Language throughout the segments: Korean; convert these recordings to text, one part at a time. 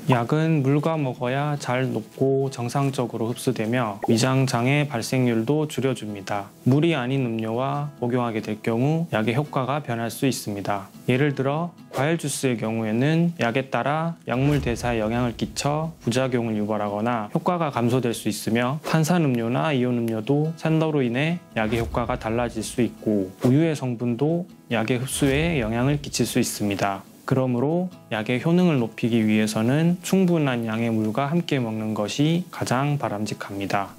약은 물과 먹어야 잘 녹고 정상적으로 흡수되며 위장장애 발생률도 줄여줍니다. 물이 아닌 음료와 복용하게 될 경우 약의 효과가 변할 수 있습니다. 예를 들어 과일 주스의 경우에는 약에 따라 약물 대사에 영향을 끼쳐 부작용을 유발하거나 효과가 감소될 수 있으며 탄산음료나 이온음료도 산도로 인해 약의 효과가 달라질 수 있고 우유의 성분도 약의 흡수에 영향을 끼칠 수 있습니다. 그러므로 약의 효능을 높이기 위해서는 충분한 양의 물과 함께 먹는 것이 가장 바람직합니다.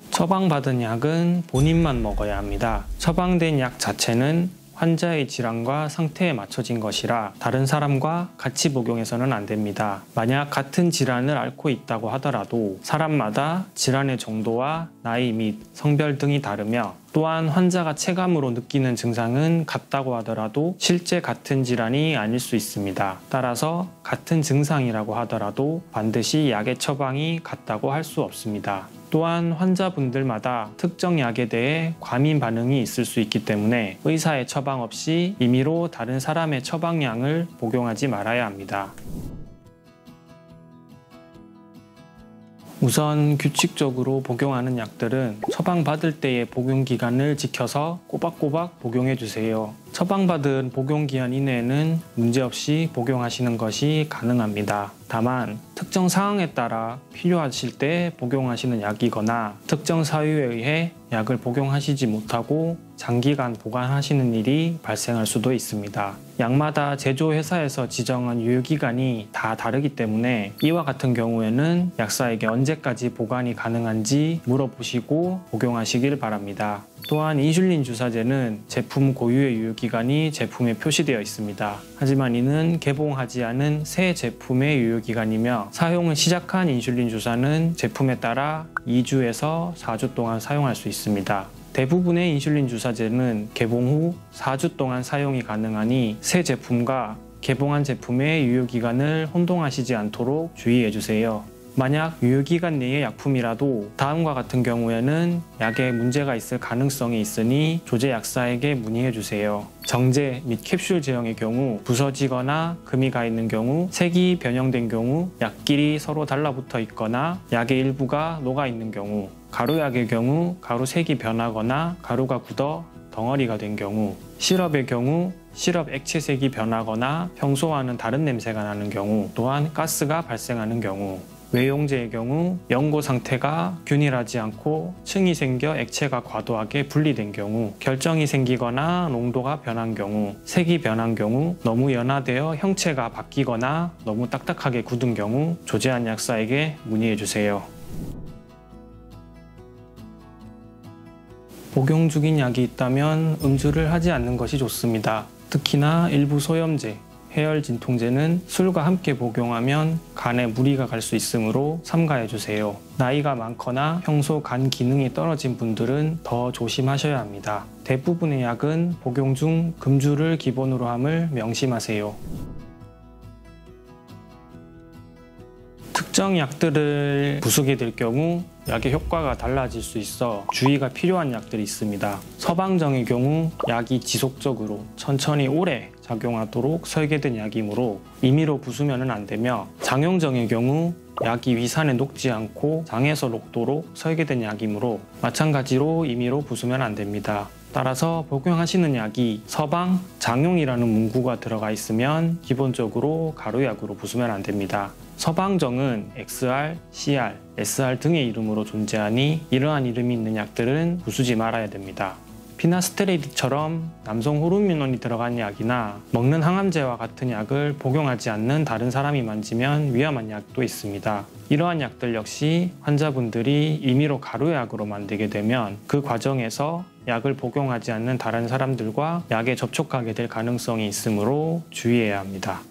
처방받은 약은 본인만 먹어야 합니다. 처방된 약 자체는 환자의 질환과 상태에 맞춰진 것이라 다른 사람과 같이 복용해서는 안 됩니다. 만약 같은 질환을 앓고 있다고 하더라도 사람마다 질환의 정도와 나이 및 성별 등이 다르며 또한 환자가 체감으로 느끼는 증상은 같다고 하더라도 실제 같은 질환이 아닐 수 있습니다. 따라서 같은 증상이라고 하더라도 반드시 약의 처방이 같다고 할 수 없습니다. 또한 환자분들마다 특정 약에 대해 과민 반응이 있을 수 있기 때문에 의사의 처방 없이 임의로 다른 사람의 처방량을 복용하지 말아야 합니다. 우선 규칙적으로 복용하는 약들은 처방받을 때의 복용기간을 지켜서 꼬박꼬박 복용해주세요. 처방받은 복용기한 이내에는 문제없이 복용하시는 것이 가능합니다. 다만 특정 상황에 따라 필요하실 때 복용하시는 약이거나 특정 사유에 의해 약을 복용하시지 못하고 장기간 보관하시는 일이 발생할 수도 있습니다. 약마다 제조회사에서 지정한 유효기간이 다 다르기 때문에 이와 같은 경우에는 약사에게 언제까지 보관이 가능한지 물어보시고 복용하시길 바랍니다. 또한 인슐린 주사제는 제품 고유의 유효기간이 제품에 표시되어 있습니다. 하지만 이는 개봉하지 않은 새 제품의 유효기간이며 사용을 시작한 인슐린 주사는 제품에 따라 2주에서 4주 동안 사용할 수 있습니다. 대부분의 인슐린 주사제는 개봉 후 4주 동안 사용이 가능하니 새 제품과 개봉한 제품의 유효기간을 혼동하시지 않도록 주의해주세요. 만약 유효기간 내의 약품이라도 다음과 같은 경우에는 약에 문제가 있을 가능성이 있으니 조제약사에게 문의해주세요. 정제 및 캡슐 제형의 경우 부서지거나 금이 가 있는 경우, 색이 변형된 경우, 약끼리 서로 달라붙어 있거나 약의 일부가 녹아 있는 경우, 가루약의 경우 가루색이 변하거나 가루가 굳어 덩어리가 된 경우, 시럽의 경우 시럽 액체색이 변하거나 평소와는 다른 냄새가 나는 경우, 또한 가스가 발생하는 경우, 외용제의 경우 연고 상태가 균일하지 않고 층이 생겨 액체가 과도하게 분리된 경우, 결정이 생기거나 농도가 변한 경우, 색이 변한 경우, 너무 연화되어 형체가 바뀌거나 너무 딱딱하게 굳은 경우 조제한 약사에게 문의해주세요. 복용 중인 약이 있다면 음주를 하지 않는 것이 좋습니다. 특히나 일부 소염제, 해열 진통제는 술과 함께 복용하면 간에 무리가 갈 수 있으므로 삼가해주세요. 나이가 많거나 평소 간 기능이 떨어진 분들은 더 조심하셔야 합니다. 대부분의 약은 복용 중 금주를 기본으로 함을 명심하세요. 특정 약들을 부수게 될 경우 약의 효과가 달라질 수 있어 주의가 필요한 약들이 있습니다. 서방정의 경우 약이 지속적으로 천천히 오래 작용하도록 설계된 약이므로 임의로 부수면 안 되며, 장용정의 경우 약이 위산에 녹지 않고 장에서 녹도록 설계된 약이므로 마찬가지로 임의로 부수면 안 됩니다. 따라서 복용하시는 약이 서방, 장용이라는 문구가 들어가 있으면 기본적으로 가루약으로 부수면 안 됩니다. 서방정은 XR, CR, SR 등의 이름으로 존재하니 이러한 이름이 있는 약들은 부수지 말아야 됩니다. 피나스테리드처럼 남성 호르몬이 들어간 약이나 먹는 항암제와 같은 약을 복용하지 않는 다른 사람이 만지면 위험한 약도 있습니다. 이러한 약들 역시 환자분들이 임의로 가루약으로 만들게 되면 그 과정에서 약을 복용하지 않는 다른 사람들과 약에 접촉하게 될 가능성이 있으므로 주의해야 합니다.